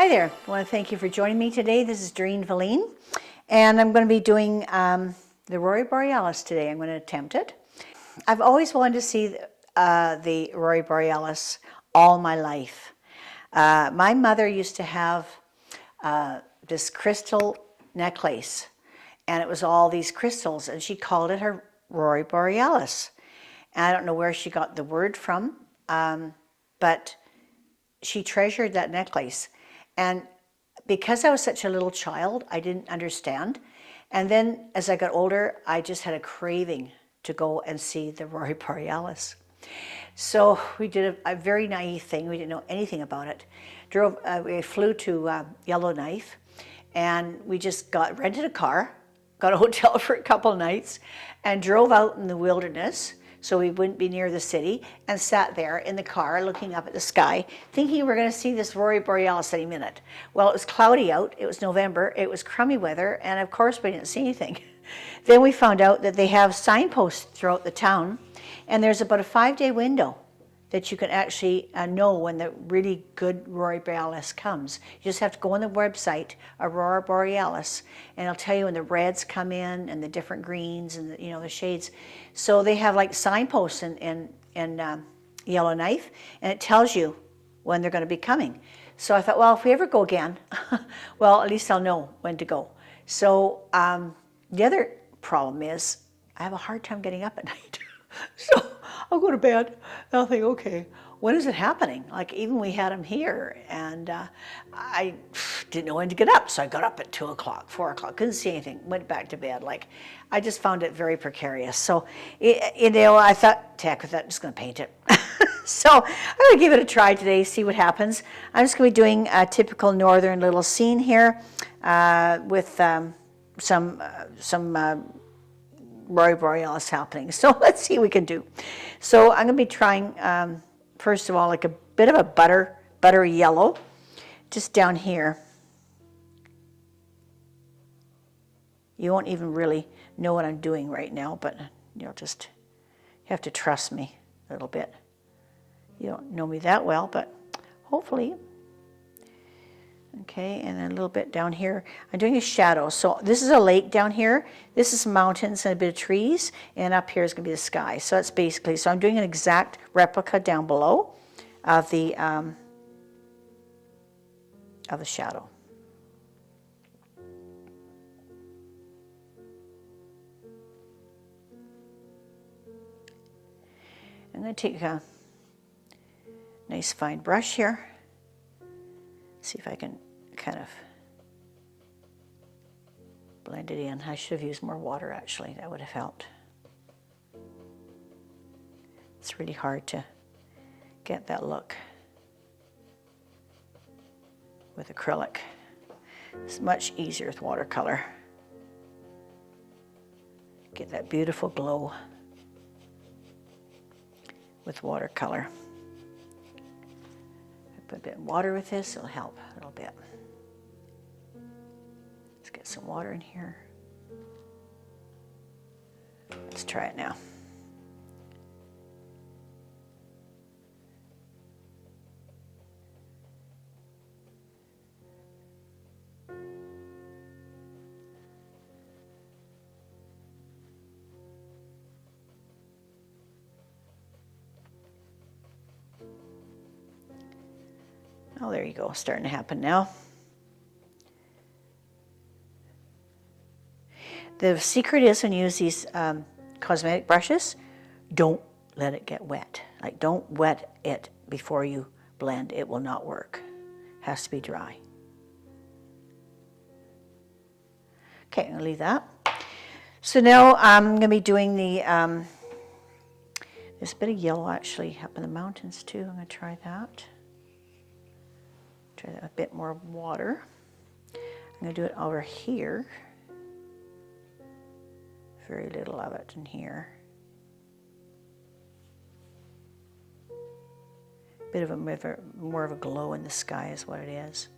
Hi there. I want to thank you for joining me today. This is Doreen Velin, and I'm going to be doing the Aurora Borealis today. I'm going to attempt it. I've always wanted to see the Aurora Borealis all my life. My mother used to have this crystal necklace, and it was all these crystals, and she called it her Aurora Borealis. And I don't know where she got the word from, but she treasured that necklace. And because I was such a little child, I didn't understand. And then as I got older, I just had a craving to go and see the Aurora Borealis. So we did a very naive thing. We didn't know anything about it. We flew to Yellowknife, and we just rented a car, got a hotel for a couple of nights, and drove out in the wilderness so we wouldn't be near the city, and sat there in the car looking up at the sky, thinking we were going to see this Aurora Borealis any minute. Well, it was cloudy out, it was November, it was crummy weather, and of course we didn't see anything. Then we found out that they have signposts throughout the town, and there's about a 5-day window that you can actually know when the really good Aurora Borealis comes. You just have to go on the website, Aurora Borealis, and it'll tell you when the reds come in and the different greens and the shades. So they have like signposts in Yellowknife, and it tells you when they're going to be coming. So I thought, well, if we ever go again, well, at least I'll know when to go. So the other problem is I have a hard time getting up at night. So I'll go to bed and I'll think, okay, when is it happening? Like even we had them here, and I didn't know when to get up. So I got up at 2 o'clock, 4 o'clock, couldn't see anything, went back to bed. Like I just found it very precarious. So, I thought, heck with that, I'm just going to paint it. So I'm going to give it a try today, see what happens. I'm just going to be doing a typical northern little scene here with some Aurora Borealis happening. So let's see what we can do. So I'm going to be trying, first of all, like a bit of a buttery yellow, just down here. You won't even really know what I'm doing right now, but you have to trust me a little bit. You don't know me that well, but hopefully. Okay, and then a little bit down here. I'm doing a shadow. So this is a lake down here. This is mountains and a bit of trees. And up here is going to be the sky. So that's basically, so I'm doing an exact replica down below of the shadow. I'm going to take a nice fine brush here. See if I can kind of blend it in. I should have used more water, actually. That would have helped. It's really hard to get that look with acrylic. It's much easier with watercolor. Get that beautiful glow with watercolor. Put a bit of water with this, it'll help a little bit. Let's get some water in here. Let's try it now. Oh, there you go, starting to happen now. The secret is when you use these cosmetic brushes, don't let it get wet. Like don't wet it before you blend. It will not work. It has to be dry. Okay, I'm going to leave that. So now I'm going to be doing there's a bit of yellow actually up in the mountains too. I'm going to try that. Try that with a bit more water. I'm going to do it over here. Very little of it in here. Bit of more of a glow in the sky is what it is.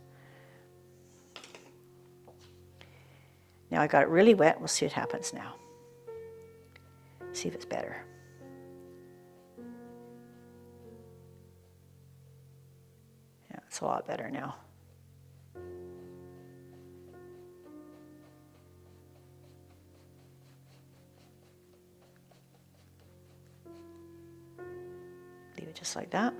Now I got it really wet. We'll see what happens now. See if it's better. Yeah, it's a lot better now. just like that.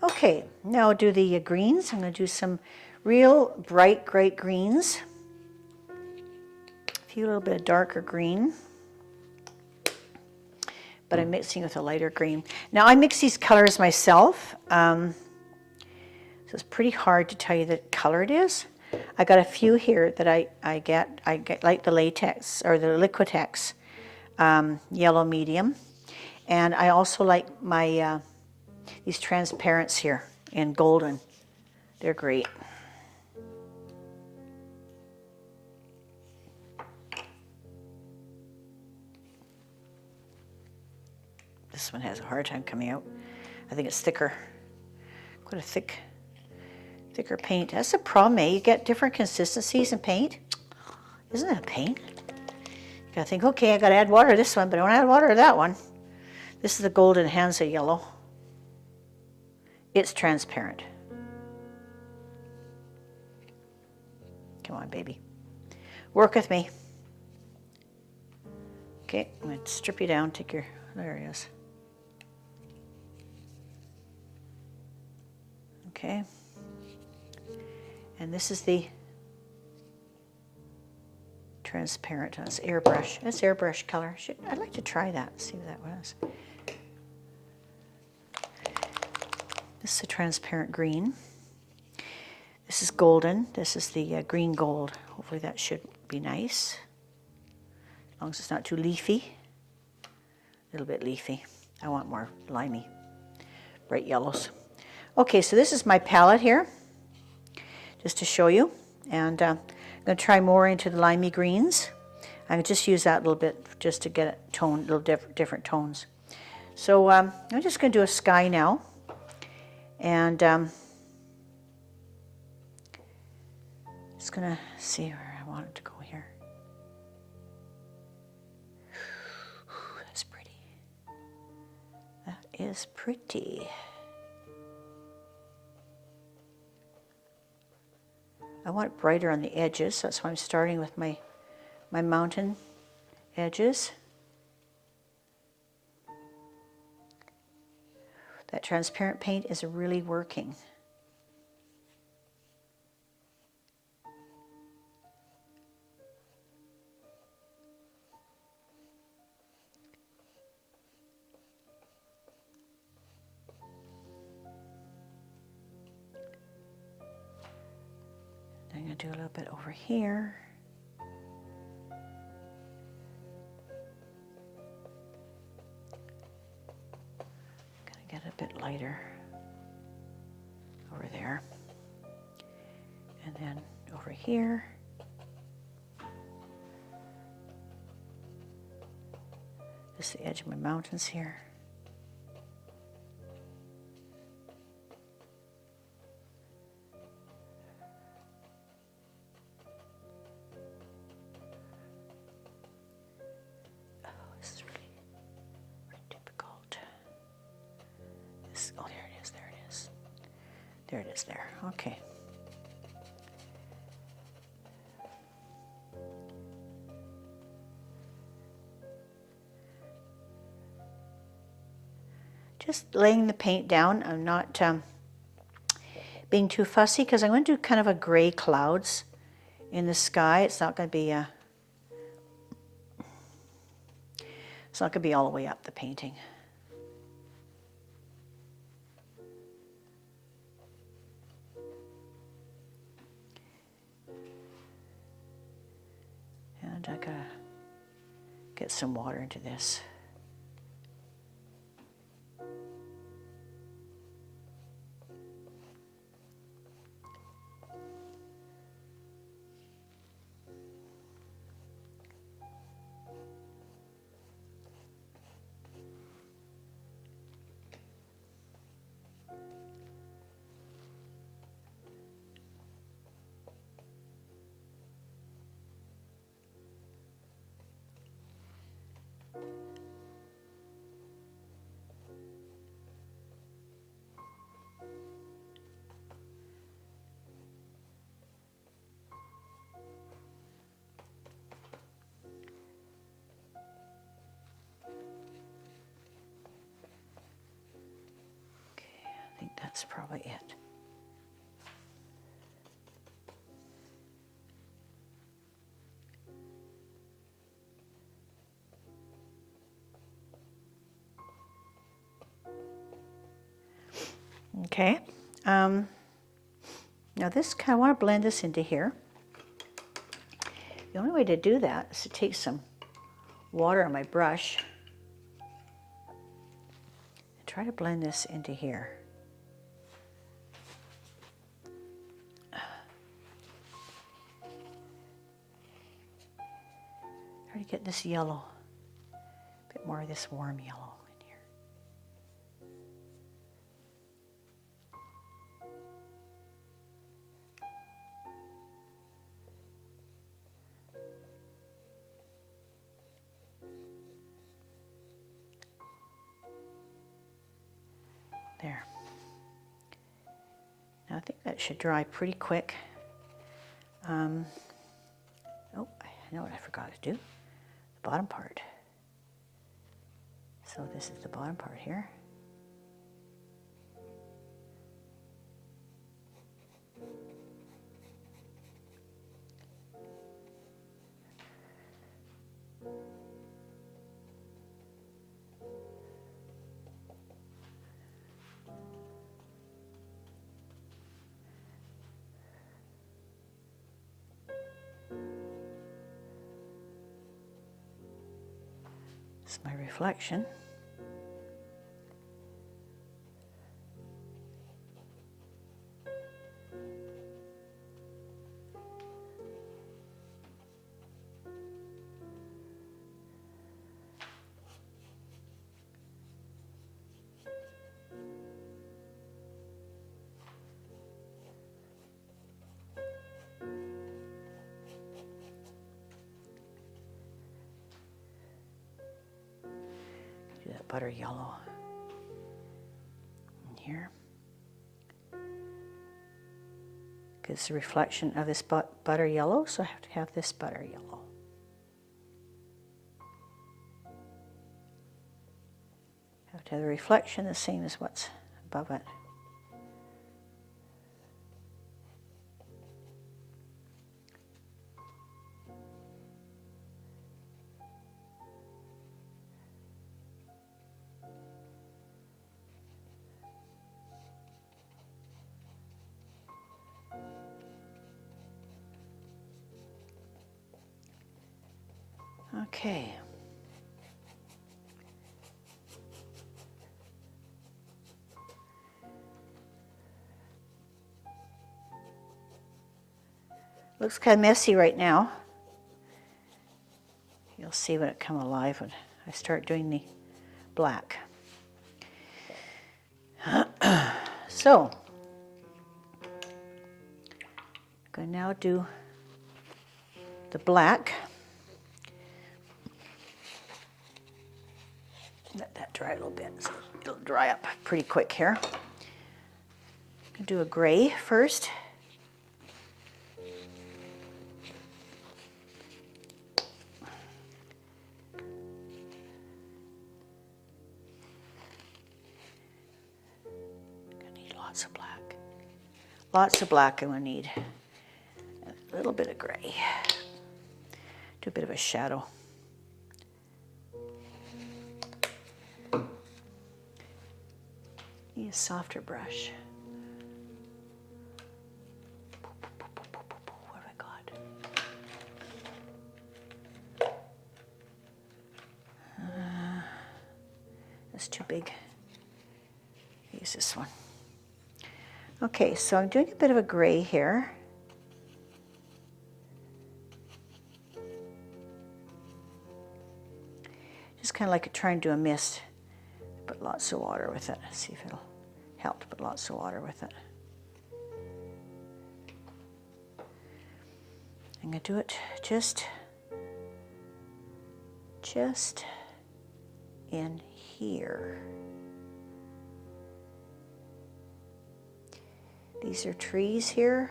Okay, now I'll do the greens. I'm going to do some real bright greens. A little bit of darker green, but I'm mixing with a lighter green. Now I mix these colors myself, so it's pretty hard to tell you the color it is. I got a few here that I get like the latex or the Liquitex yellow medium, and I also like my these transparents here in golden. They're great. This one has a hard time coming out. I think it's thicker. Quite a thicker paint. That's the problem, eh? You get different consistencies in paint. Isn't that a pain? You gotta think, okay, I gotta add water to this one, but I don't add water to that one. This is the golden Hansa yellow. It's transparent. Come on, baby. Work with me. Okay, I'm gonna strip you down, take your, there it is. Okay, and this is the transparent. It's airbrush. It's airbrush color. I'd like to try that. See what that was. This is a transparent green. This is golden. This is the green gold. Hopefully that should be nice, as long as it's not too leafy. A little bit leafy. I want more limey, bright yellows. Okay, so this is my palette here, just to show you. And I'm going to try more into the limey greens. I can just use that a little bit just to get a tone, little different tones. So I'm just going to do a sky now. And just going to see where I want it to go here. That's pretty. That is pretty. I want it brighter on the edges, so that's why I'm starting with my mountain edges. That transparent paint is really working. I'm going to do a little bit over here. Going to get a bit lighter over there. And then over here. Just the edge of my mountains here. Oh, there it is, there it is. There it is there, okay. Just laying the paint down. I'm not being too fussy because I'm going to do kind of a gray clouds in the sky. It's not going to be all the way up, the painting. And I gotta get some water into this. probably it. Okay. Now this, I want to blend this into here. The only way to do that is to take some water on my brush and try to blend this into here. Try to get this yellow, a bit more of this warm yellow in here. There. Now I think that should dry pretty quick. Oh, I know what I forgot to do. The bottom part. So this is the bottom part here. This is my reflection. Do that butter yellow in here. It's the reflection of this butter yellow, so I have to have this butter yellow. I have to have the reflection the same as what's above it. Okay. Looks kind of messy right now. You'll see when it comes alive when I start doing the black. So, I'm going to now do the black. Let that dry a little bit so it'll dry up pretty quick here. I'm going to do a gray first. Lots of black. Lots of black I'm going to need. A little bit of gray. Do a bit of a shadow. Need a softer brush. What have I got? That's too big. Use this one. Okay, so I'm doing a bit of a gray here. Just kind of like trying to do a mist. Put lots of water with it. See if it'll help to put lots of water with it. I'm going to do it just in here. These are trees here.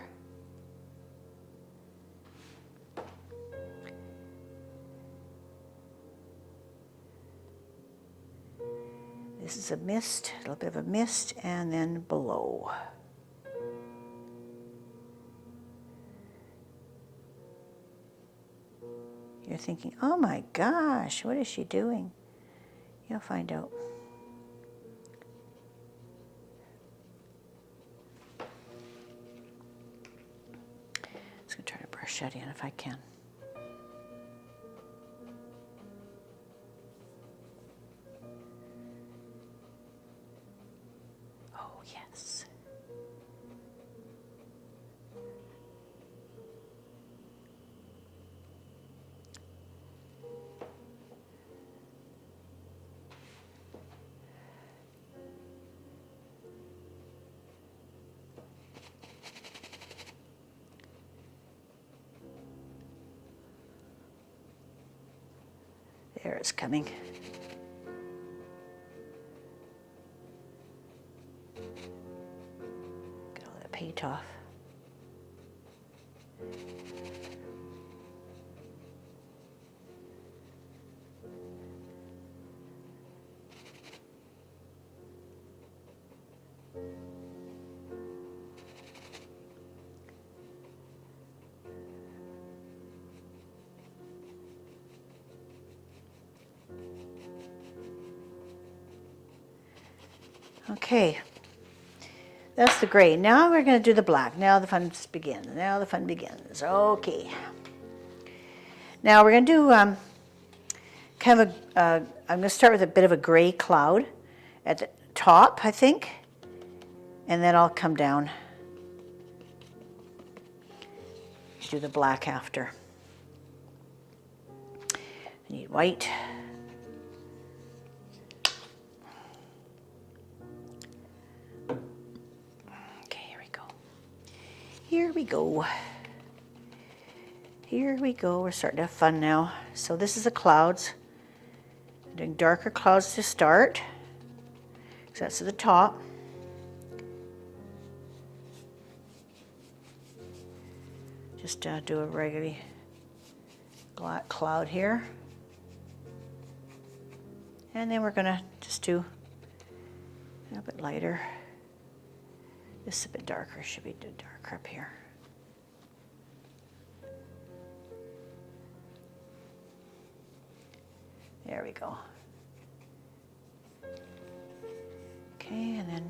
This is a mist, a little bit of a mist, and then below. You're thinking, oh my gosh, what is she doing? You'll find out. I'm just going to try to brush that in if I can. Oh, yes. There it's coming. Get all that paint off. Okay, that's the gray. Now we're going to do the black. Now the fun begins. Now the fun begins. Okay. Now we're going to do kind of I'm going to start with a bit of a gray cloud at the top, I think, and then I'll come down. Do the black after. I need white. Here we go. Here we go. We're starting to have fun now. So this is the clouds. I'm doing darker clouds to start. So that's at the top. Just do a regular black cloud here. And then we're going to just do a little bit lighter. This is a bit darker. Should be darker up here. There we go. Okay, and then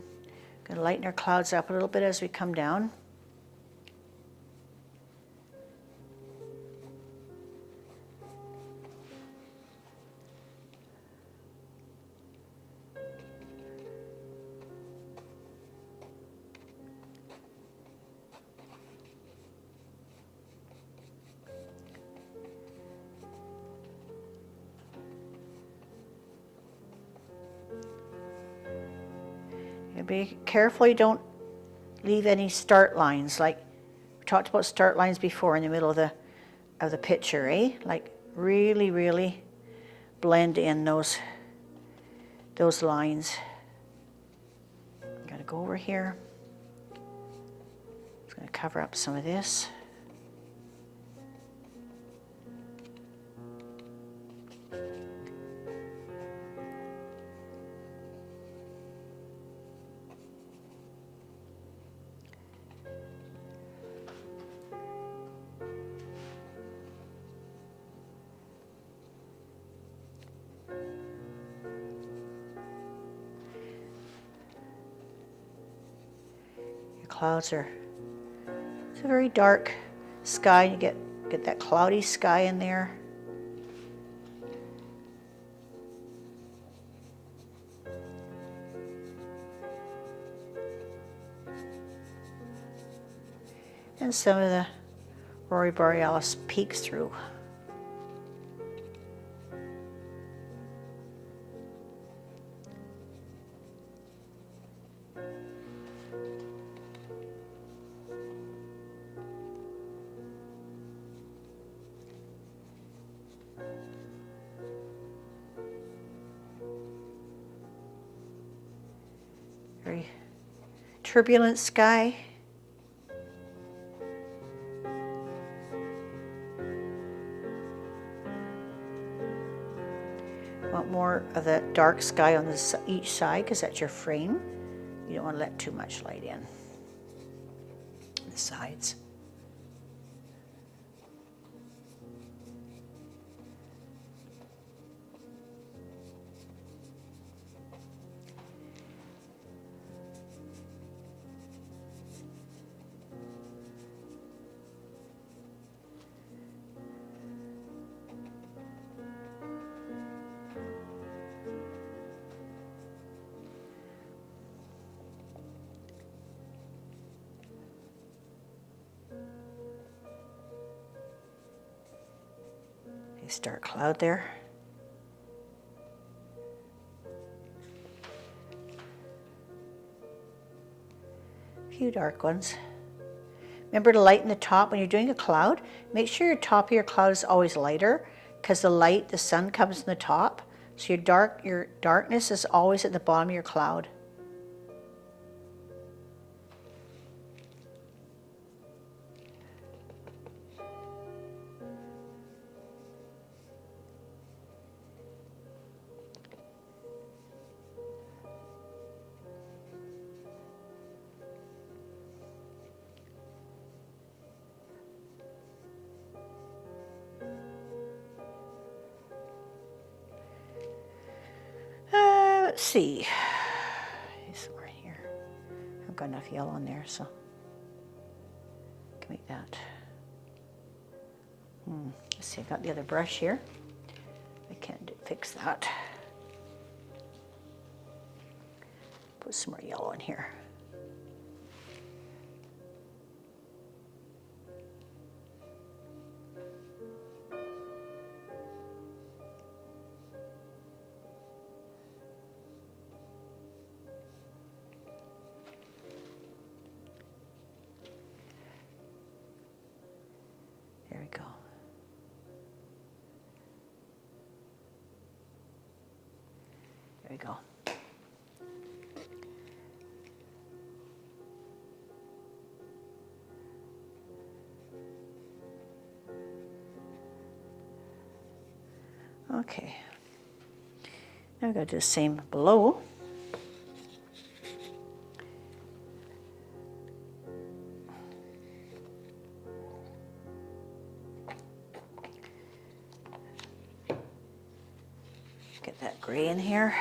going to lighten our clouds up a little bit as we come down. Be careful you don't leave any start lines. Like we talked about start lines before in the middle of the picture, eh? Like really blend in those lines. I'm gonna go over here. Just gonna cover up some of this. Clouds are, it's a very dark sky. You get that cloudy sky in there. And some of the Aurora Borealis peeks through. Very turbulent sky. Want more of the dark sky on each side because that's your frame. You don't want to let too much light in the sides. Nice dark cloud there. A few dark ones. Remember to lighten the top when you're doing a cloud. Make sure your top of your cloud is always lighter because the sun comes in the top. So your darkness is always at the bottom of your cloud. Let's see. Somewhere here. I've got enough yellow in there, so I can make that. Let's see, I've got the other brush here. I can't fix that. Put some more yellow in here. There we go. There we go. Okay. Now I've got to do the same below. Get that gray in here.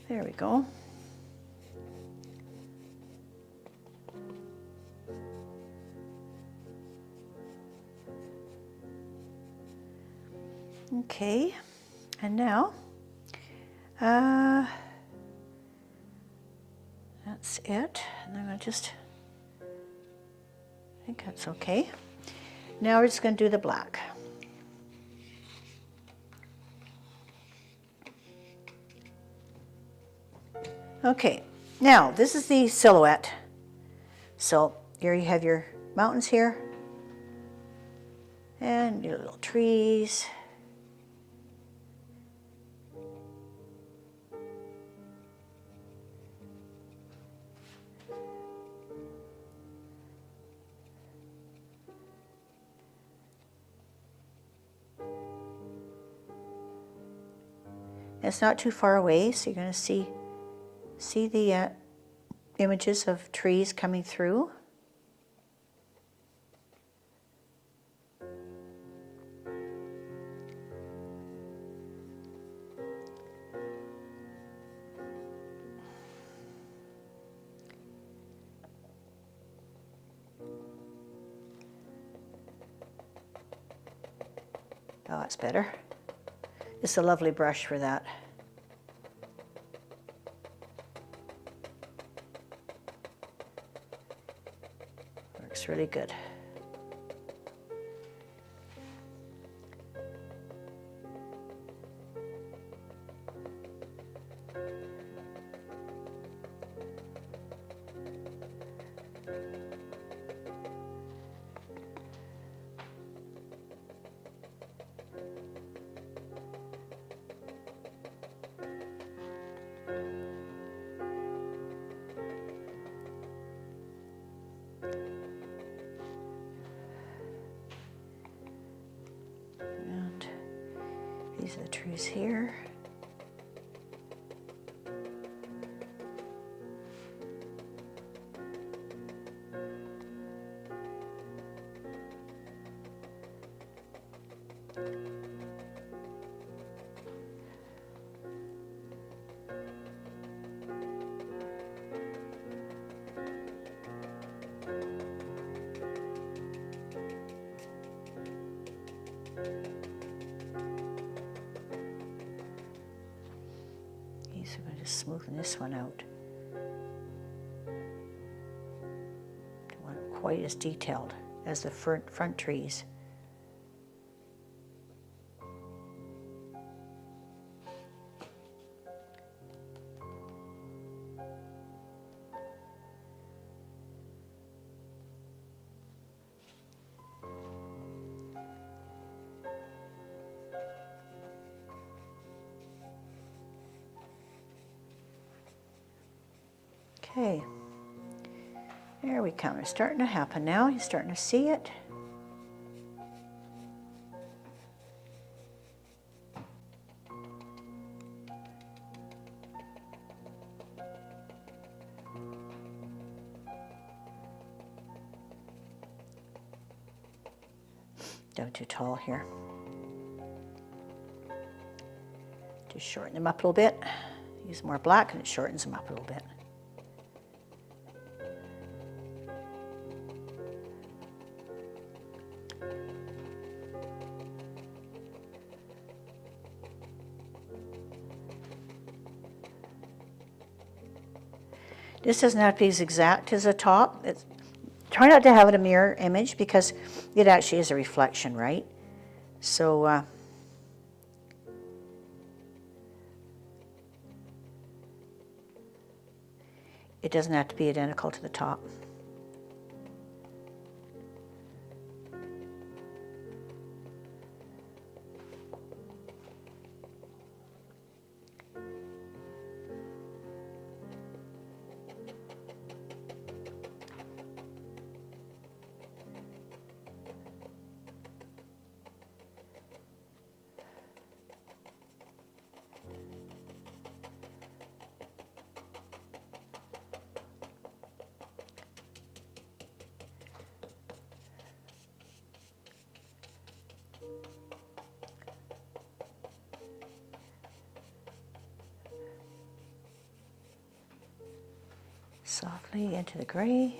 There we go. Okay, and now that's it. And I'm going to just, I think that's okay. Now we're just going to do the black. Okay, now this is the silhouette. So here you have your mountains here and your little trees. It's not too far away, so you're going to see the images of trees coming through. Oh, that's better. It's a lovely brush for that. Works really good. And these are the trees here. So I'm just smoothing this one out. Don't want it quite as detailed as the front trees. Okay, there we come. It's starting to happen now. You're starting to see it. Down too tall here. Just shorten them up a little bit. Use more black and it shortens them up a little bit. This doesn't have to be as exact as the top. Try not to have it a mirror image because it actually is a reflection, right? So it doesn't have to be identical to the top. Softly into the gray.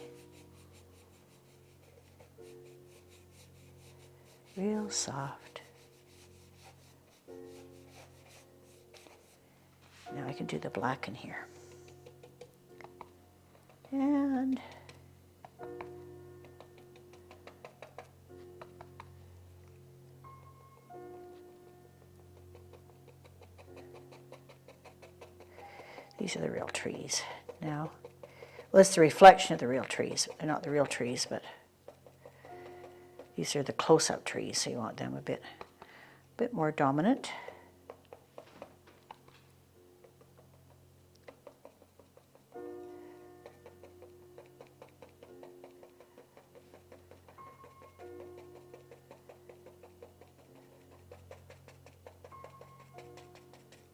Real soft. Now I can do the black in here. And these are the real trees now. Well, it's the reflection of the real trees. They're not the real trees, but these are the close-up trees, so you want them a bit more dominant.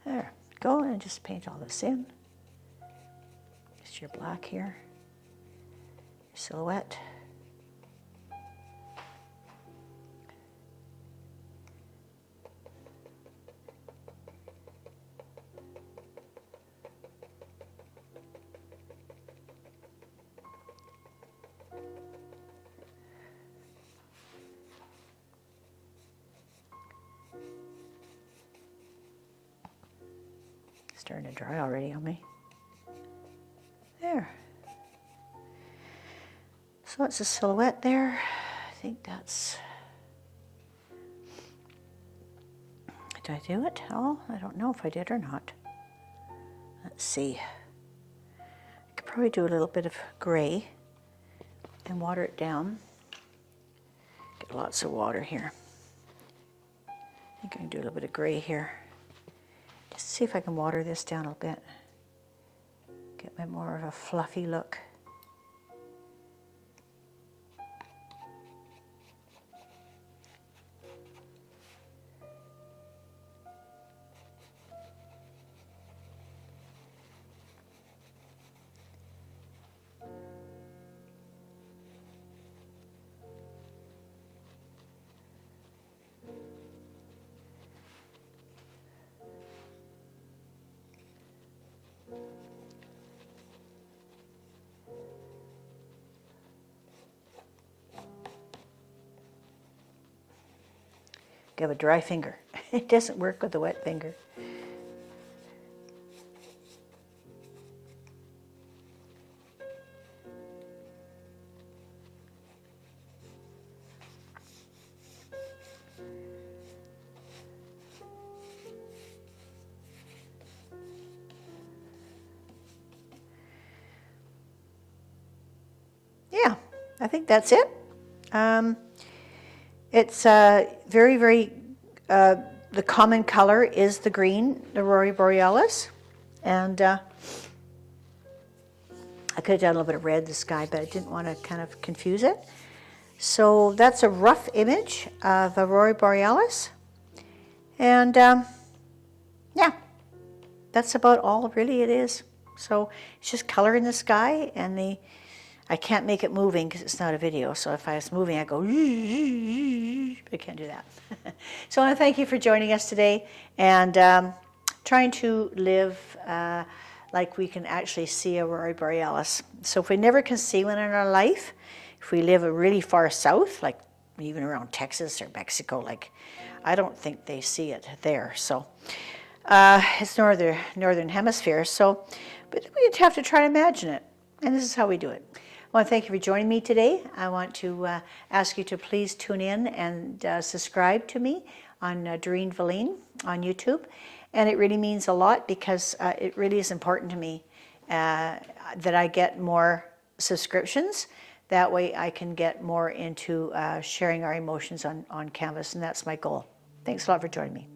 There, go and just paint all this in. Just your black here, your silhouette. Starting to dry already on me. There. So it's a silhouette there. I think that's... Did I do it? Oh, I don't know if I did or not. Let's see. I could probably do a little bit of gray and water it down. Get lots of water here. I think I can do a little bit of gray here. Just see if I can water this down a bit. Get me more of a fluffy look. Give a dry finger. It doesn't work with a wet finger. Yeah, I think that's it. It's very, very, the common color is the green, the Aurora Borealis. And I could have done a little bit of red, the sky, but I didn't want to kind of confuse it. So that's a rough image of Aurora Borealis. And yeah, that's about all really it is. So it's just color in the sky, and I can't make it moving because it's not a video. So if I was moving, I go, I can't do that. So I want to thank you for joining us today, and trying to live like we can actually see Aurora Borealis. So if we never can see one in our life, if we live really far south, like even around Texas or Mexico, like I don't think they see it there. So it's northern hemisphere. So, but we'd have to try to imagine it, and this is how we do it. I want to thank you for joining me today. I want to ask you to please tune in and subscribe to me on Doreen Velin on YouTube. And it really means a lot, because it really is important to me that I get more subscriptions. That way I can get more into sharing our emotions on canvas, and that's my goal. Thanks a lot for joining me.